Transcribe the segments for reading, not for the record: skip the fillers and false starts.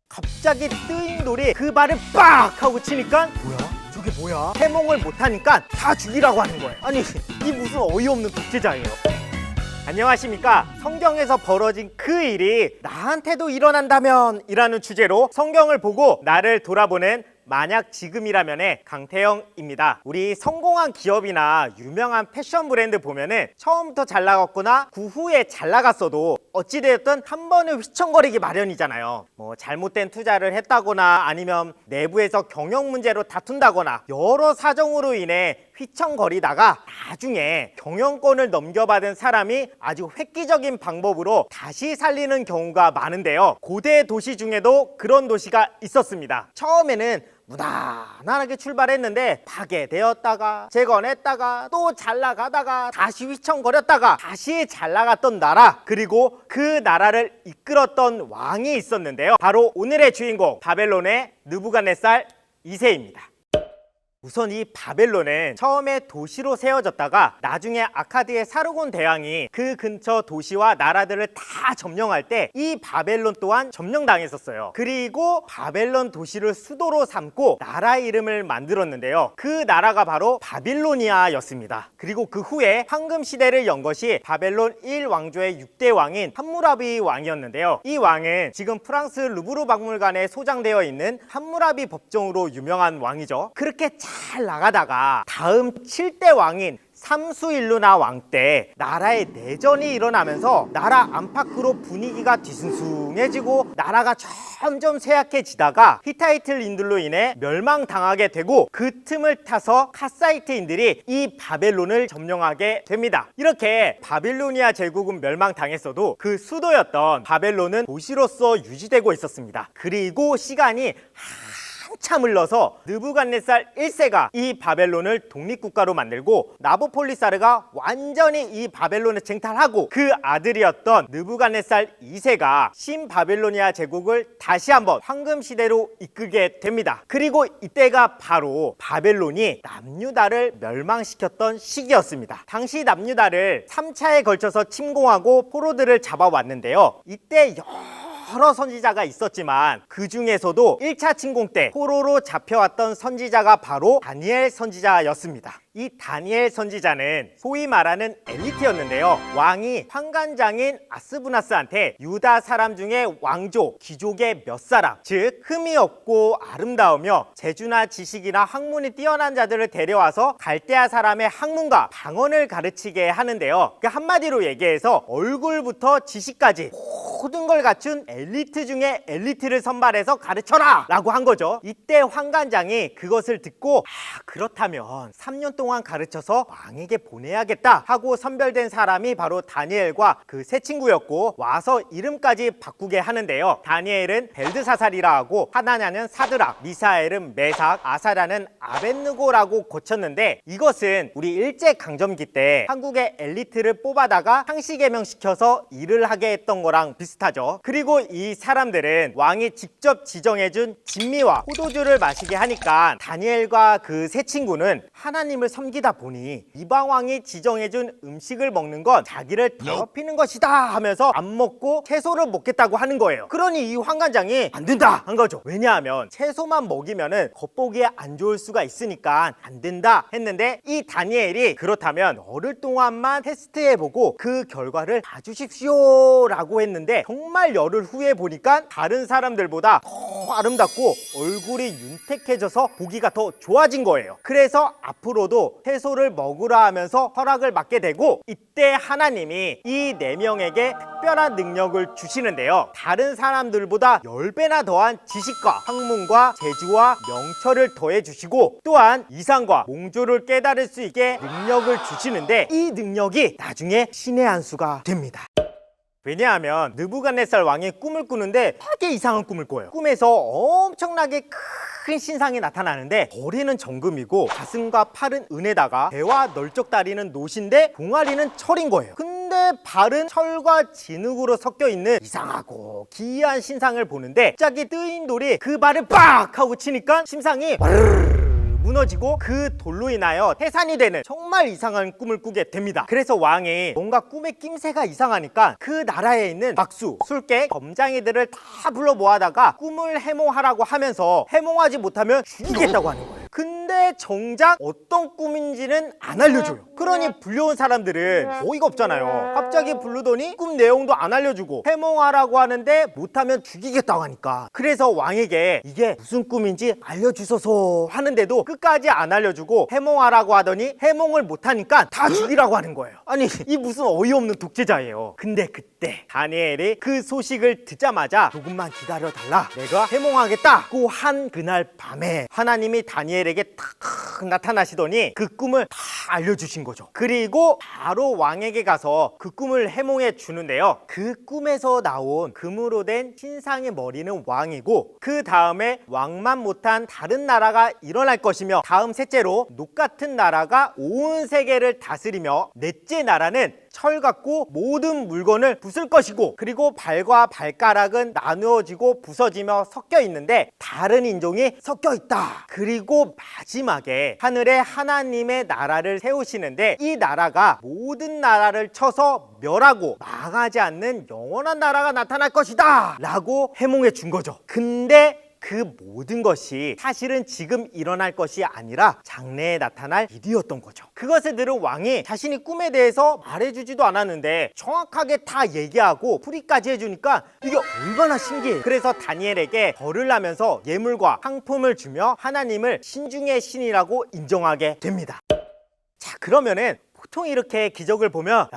갑자기 뜨인 돌이 그 발을 빡 하고 치니까 뭐야? 저게 뭐야? 해몽을 못하니까 다 죽이라고 하는 거예요. 아니 이 무슨 어이없는 독재자예요. 안녕하십니까. 성경에서 벌어진 그 일이 나한테도 일어난다면 이라는 주제로 성경을 보고 나를 돌아보는 만약 지금이라면의 강태영입니다. 우리 성공한 기업이나 유명한 패션 브랜드 보면은 처음부터 잘 나갔거나 그 후에 잘 나갔어도 어찌되었든 한 번은 휘청거리기 마련이잖아요. 뭐 잘못된 투자를 했다거나 아니면 내부에서 경영 문제로 다툰다거나 여러 사정으로 인해 휘청거리다가 나중에 경영권을 넘겨받은 사람이 아주 획기적인 방법으로 다시 살리는 경우가 많은데요. 고대 도시 중에도 그런 도시가 있었습니다. 처음에는 무난하게 출발했는데 파괴되었다가 재건했다가 또 잘 나가다가 다시 휘청거렸다가 다시 잘 나갔던 나라, 그리고 그 나라를 이끌었던 왕이 있었는데요. 바로 오늘의 주인공 바벨론의 느부갓네살 2세입니다. 우선 이 바벨론은 처음에 도시로 세워졌다가 나중에 아카드의 사르곤 대왕이 그 근처 도시와 나라들을 다 점령할 때 이 바벨론 또한 점령당했었어요. 그리고 바벨론 도시를 수도로 삼고 나라 이름을 만들었는데요. 그 나라가 바로 바빌로니아였습니다. 그리고 그 후에 황금 시대를 연 것이 바벨론 1왕조의 6대 왕인 함무라비 왕이었는데요. 이 왕은 지금 프랑스 루브르 박물관에 소장되어 있는 함무라비 법정으로 유명한 왕이죠. 그렇게 잘 나가다가 다음 7대 왕인 삼수일루나 왕 때 나라에 내전이 일어나면서 나라 안팎으로 분위기가 뒤숭숭해지고 나라가 점점 쇠약해지다가 히타이트인들로 인해 멸망당하게 되고 그 틈을 타서 카사이트인들이 이 바벨론을 점령하게 됩니다. 이렇게 바빌로니아 제국은 멸망당했어도 그 수도였던 바벨론은 도시로서 유지되고 있었습니다. 그리고 시간이 한참 흘러서 느부갓네살 1세가 이 바벨론을 독립국가로 만들고 나부폴리사르가 완전히 이 바벨론을 쟁탈하고 그 아들이었던 느부갓네살 2세가 신바빌로니아 제국을 다시 한번 황금시대로 이끌게 됩니다. 그리고 이때가 바로 바벨론이 남유다를 멸망시켰던 시기였습니다. 당시 남유다를 3차에 걸쳐서 침공하고 포로들을 잡아왔는데요. 이때 여러 선지자가 있었지만 그 중에서도 1차 침공 때 포로로 잡혀왔던 선지자가 바로 다니엘 선지자였습니다. 이 다니엘 선지자는 소위 말하는 엘리트였는데요. 왕이 환관장인 아스부나스한테 유다 사람 중에 왕족, 귀족의 몇 사람, 즉 흠이 없고 아름다우며 재주나 지식이나 학문이 뛰어난 자들을 데려와서 갈대아 사람의 학문과 방언을 가르치게 하는데요. 그 한마디로 얘기해서 얼굴부터 지식까지 모든 걸 갖춘 엘리트 중에 엘리트를 선발해서 가르쳐라 라고 한 거죠. 이때 환관장이 그것을 듣고 그렇다면 3년 동안 가르쳐서 왕에게 보내야겠다 하고 선별된 사람이 바로 다니엘과 그 세 친구였고 와서 이름까지 바꾸게 하는데요. 다니엘은 벨드사살이라 하고 하나냐는 사드락, 미사엘은 메삭, 아사랴는 아벳느고라고 고쳤는데 이것은 우리 일제강점기 때 한국의 엘리트를 뽑아다가 상시 개명시켜서 일을 하게 했던 거랑 비슷하죠. 그리고 이 사람들은 왕이 직접 지정해준 진미와 포도주를 마시게 하니까 다니엘과 그 세 친구는 하나님을 섬기다 보니 이방왕이 지정해준 음식을 먹는 건 자기를 더럽히는 것이다 하면서 안 먹고 채소를 먹겠다고 하는 거예요. 그러니 이 환관장이 안 된다 한 거죠. 왜냐하면 채소만 먹이면은 겉보기에 안 좋을 수가 있으니까 안 된다 했는데 이 다니엘이 그렇다면 열흘 동안만 테스트해보고 그 결과를 봐주십시오 라고 했는데 정말 열흘 후에 보니까 다른 사람들보다 더 아름답고 얼굴이 윤택해져서 보기가 더 좋아진 거예요. 그래서 앞으로도 채소를 먹으라 하면서 허락을 받게 되고 이때 하나님이 이 4명에게 특별한 능력을 주시는데요. 다른 사람들보다 10배나 더한 지식과 학문과 재주와 명철을 더해 주시고 또한 이상과 몽조를 깨달을 수 있게 능력을 주시는데 이 능력이 나중에 신의 한 수가 됩니다. 왜냐하면 느부갓네살 왕이 꿈을 꾸는데 되게 이상한 꿈을 꿔요. 꿈에서 엄청나게 큰 신상이 나타나는데 머리는 정금이고 가슴과 팔은 은에다가 배와 널쩍 다리는 노신데 봉아리는 철인 거예요. 근데 발은 철과 진흙으로 섞여 있는 이상하고 기이한 신상을 보는데 갑자기 뜨인 돌이 그 발을 빡 하고 치니까 신상이 와르르 무너지고 그 돌로 인하여 해산이 되는 정말 이상한 꿈을 꾸게 됩니다. 그래서 왕이 뭔가 꿈의 낌새가 이상하니까 그 나라에 있는 박수, 술객, 점장이들을 다 불러 모아다가 꿈을 해몽하라고 하면서 해몽하지 못하면 죽이겠다고 하는 거예요. 근데 정작 어떤 꿈인지는 안 알려줘요. 그러니 불려온 사람들은 어이가 없잖아요. 갑자기 부르더니 꿈 내용도 안 알려주고 해몽하라고 하는데 못하면 죽이겠다고 하니까, 그래서 왕에게 이게 무슨 꿈인지 알려주소서 하는데도 끝까지 안 알려주고 해몽하라고 하더니 해몽을 못하니까 다 죽이라고 하는 거예요. 아니, 이 무슨 어이없는 독재자예요. 근데 그때 다니엘이 그 소식을 듣자마자 조금만 기다려달라, 내가 해몽하겠다고 한 그날 밤에 하나님이 다니엘에게 탁 나타나시더니 그 꿈을 다 알려주신 거죠. 그리고 바로 왕에게 가서 그 꿈을 해몽해 주는데요. 그 꿈에서 나온 금으로 된 신상의 머리는 왕이고, 그 다음에 왕만 못한 다른 나라가 일어날 것이며, 다음 셋째로 녹 같은 나라가 온 세계를 다스리며, 넷째 나라는 철 같고 모든 물건을 부술 것이고, 그리고 발과 발가락은 나누어지고 부서지며 섞여 있는데 다른 인종이 섞여 있다. 그리고 마지막에 하늘에 하나님의 나라를 세우시는데 이 나라가 모든 나라를 쳐서 멸하고 망하지 않는 영원한 나라가 나타날 것이다 라고 해몽해 준 거죠. 근데 그 모든 것이 사실은 지금 일어날 것이 아니라 장래에 나타날 일이었던 거죠. 그것을 들은 왕이 자신이 꿈에 대해서 말해주지도 않았는데 정확하게 다 얘기하고 풀이까지 해주니까 이게 얼마나 신기해요. 그래서 다니엘에게 벌을 하면서 예물과 상품을 주며 하나님을 신중의 신이라고 인정하게 됩니다. 자, 그러면은 보통 이렇게 기적을 보면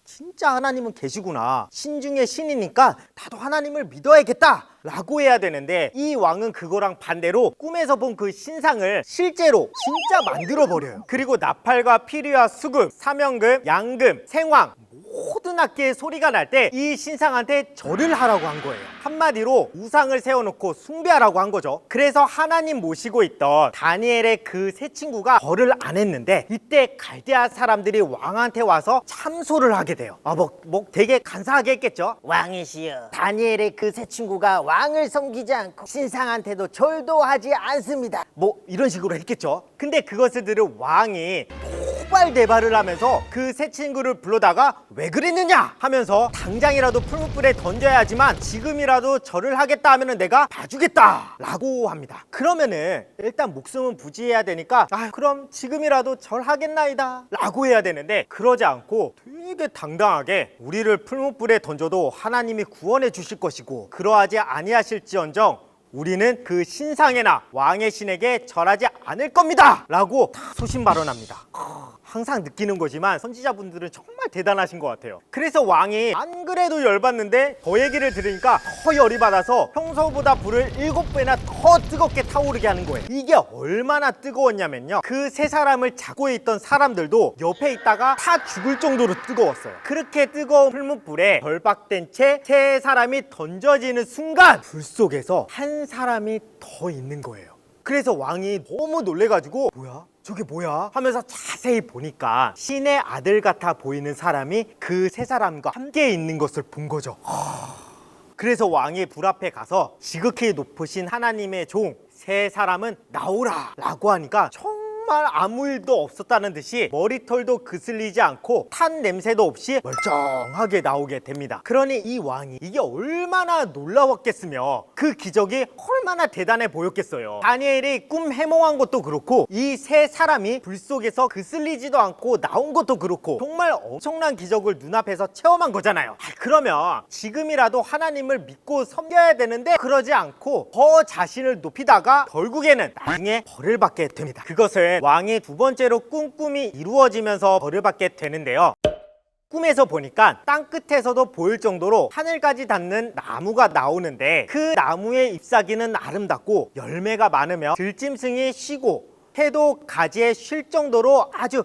진짜 하나님은 계시구나, 신중의 신이니까 나도 하나님을 믿어야겠다 라고 해야 되는데, 이 왕은 그거랑 반대로 꿈에서 본 그 신상을 실제로 진짜 만들어버려요. 그리고 나팔과 피리와 수금, 사명금, 양금, 생황 모든 악기의 소리가 날 때 이 신상한테 절을 하라고 한 거예요. 한마디로 우상을 세워놓고 숭배하라고 한 거죠. 그래서 하나님 모시고 있던 다니엘의 그 세 친구가 절을 안 했는데, 이때 갈대아 사람들이 왕한테 와서 참소를 하게 돼요. 되게 간사하게 했겠죠. 왕이시여, 다니엘의 그 세 친구가 왕을 섬기지 않고 신상한테도 절도 하지 않습니다. 이런 식으로 했겠죠. 근데 그것을 들은 왕이 폭발대발을 하면서 그 세 친구를 불러다가 왜 그랬느냐 하면서 당장이라도 풀무불에 던져야 하지만 지금이라도 절을 하겠다 하면은 내가 봐주겠다 라고 합니다. 그러면은 일단 목숨은 부지해야 되니까 그럼 지금이라도 절하겠나이다 라고 해야 되는데, 그러지 않고 되게 당당하게 우리를 풀무불에 던져도 하나님이 구원해 주실 것이고 그러하지 아니하실지언정 우리는 그 신상에나 왕의 신에게 절하지 않을 겁니다 라고 다 소신 발언합니다. 항상 느끼는 거지만 선지자분들은 정말 대단하신 것 같아요. 그래서 왕이 안 그래도 열받는데 더 얘기를 들으니까 더 열이 받아서 평소보다 불을 7배나 더 뜨겁게 타오르게 하는 거예요. 이게 얼마나 뜨거웠냐면요, 그 세 사람을 잡고 있던 사람들도 옆에 있다가 다 죽을 정도로 뜨거웠어요. 그렇게 뜨거운 풀무불에 결박된 채 세 사람이 던져지는 순간 불 속에서 한 사람이 더 있는 거예요. 그래서 왕이 너무 놀래가지고 저게 뭐야 하면서 자세히 보니까 신의 아들 같아 보이는 사람이 그 세 사람과 함께 있는 것을 본 거죠. 그래서 왕이 불 앞에 가서 지극히 높으신 하나님의 종 세 사람은 나오라 라고 하니까 정말 아무 일도 없었다는 듯이 머리털도 그슬리지 않고 탄 냄새도 없이 멀쩡하게 나오게 됩니다. 그러니 이 왕이 이게 얼마나 놀라웠겠으며 그 기적이 얼마나 대단해 보였겠어요. 다니엘이 꿈 해몽한 것도 그렇고 이 세 사람이 불 속에서 그슬리지도 않고 나온 것도 그렇고 정말 엄청난 기적을 눈앞에서 체험한 거잖아요. 그러면 지금이라도 하나님을 믿고 섬겨야 되는데 그러지 않고 더 자신을 높이다가 결국에는 나중에 벌을 받게 됩니다. 그것을 왕이 두 번째로 꿈이 이루어지면서 벌을 받게 되는데요, 꿈에서 보니까 땅끝에서도 보일 정도로 하늘까지 닿는 나무가 나오는데 그 나무의 잎사귀는 아름답고 열매가 많으며 들짐승이 쉬고 해도 가지에 쉴 정도로 아주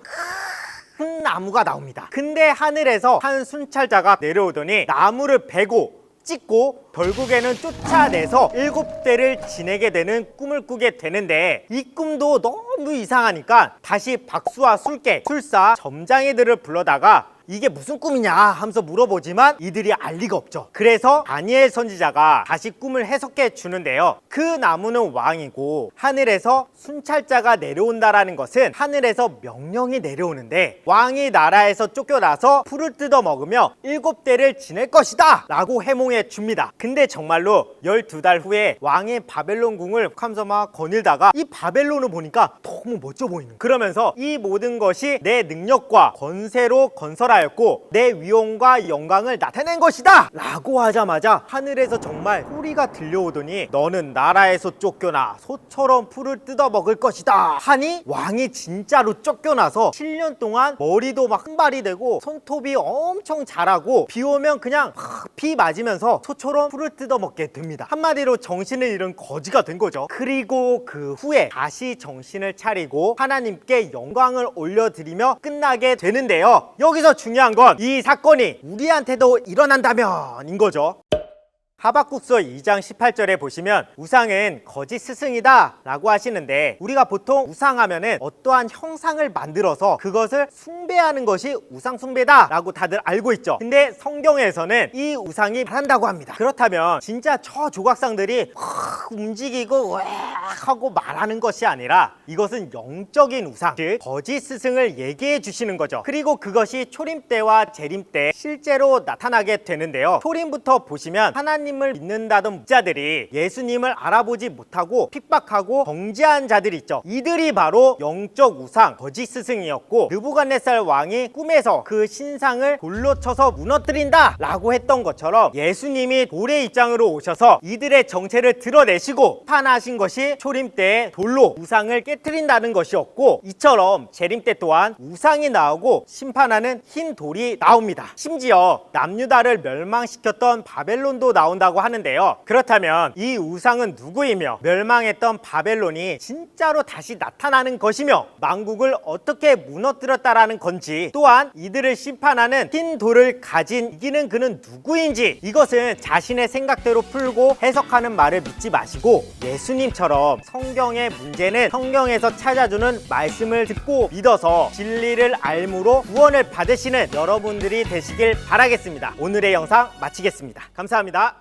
큰 나무가 나옵니다. 근데 하늘에서 한 순찰자가 내려오더니 나무를 베고 찍고 결국에는 쫓아내서 7대를 지내게 되는 꿈을 꾸게 되는데, 이 꿈도 너무 이상하니까 다시 박수와 술객, 술사, 점장이들을 불러다가 이게 무슨 꿈이냐 하면서 물어보지만 이들이 알 리가 없죠. 그래서 다니엘 선지자가 다시 꿈을 해석해 주는데요. 그 나무는 왕이고 하늘에서 순찰자가 내려온다라는 것은 하늘에서 명령이 내려오는데 왕이 나라에서 쫓겨나서 풀을 뜯어 먹으며 7대를 지낼 것이다 라고 해몽해 줍니다. 근데 정말로 12달 후에 왕이 바벨론 궁을 하면서 막 거닐다가 이 바벨론을 보니까 너무 멋져 보이는 거예요. 그러면서 이 모든 것이 내 능력과 권세로 건설하였고 내 위엄과 영광을 나타낸 것이다 라고 하자마자 하늘에서 정말 소리가 들려오더니 너는 나라에서 쫓겨나 소처럼 풀을 뜯어 먹을 것이다 하니 왕이 진짜로 쫓겨나서 7년 동안 머리도 막 흠발이 되고 손톱이 엄청 자라고 비 오면 그냥 비 맞으면서 소처럼 풀을 뜯어 먹게 됩니다. 한마디로 정신을 잃은 거지가 된 거죠. 그리고 그 후에 다시 정신을 차리고 하나님께 영광을 올려드리며 끝나게 되는데요. 여기서 중요한 건 이 사건이 우리한테도 일어난다면인 거죠. 하박국서 2장 18절에 보시면 우상은 거짓 스승이다 라고 하시는데, 우리가 보통 우상하면은 어떠한 형상을 만들어서 그것을 숭배하는 것이 우상 숭배다 라고 다들 알고 있죠. 근데 성경에서는 이 우상이 말한다고 합니다. 그렇다면 진짜 저 조각상들이 움직이고 하고 말하는 것이 아니라 이것은 영적인 우상, 즉 거짓 스승을 얘기해 주시는 거죠. 그리고 그것이 초림 때와 재림 때 실제로 나타나게 되는데요. 초림부터 보시면 하나님을 믿는다던 자들이 예수님을 알아보지 못하고 핍박하고 정죄한 자들이 있죠. 이들이 바로 영적 우상, 거짓 스승이었고, 느부갓네살 왕이 꿈에서 그 신상을 돌로 쳐서 무너뜨린다 라고 했던 것처럼 예수님이 돌의 입장으로 오셔서 이들의 정체를 드러내시고 판하신 것이 초림 때 돌로 우상을 깨트린다는 것이었고, 이처럼 재림 때 또한 우상이 나오고 심판하는 흰 돌이 나옵니다. 심지어 남유다를 멸망시켰던 바벨론도 나온다고 하는데요. 그렇다면 이 우상은 누구이며 멸망했던 바벨론이 진짜로 다시 나타나는 것이며 만국을 어떻게 무너뜨렸다라는 건지, 또한 이들을 심판하는 흰 돌을 가진 이기는 그는 누구인지, 이것은 자신의 생각대로 풀고 해석하는 말을 믿지 마시고 예수님처럼 성경의 문제는 성경에서 찾아주는 말씀을 듣고 믿어서 진리를 알므로 구원을 받으시는 여러분들이 되시길 바라겠습니다. 오늘의 영상 마치겠습니다. 감사합니다.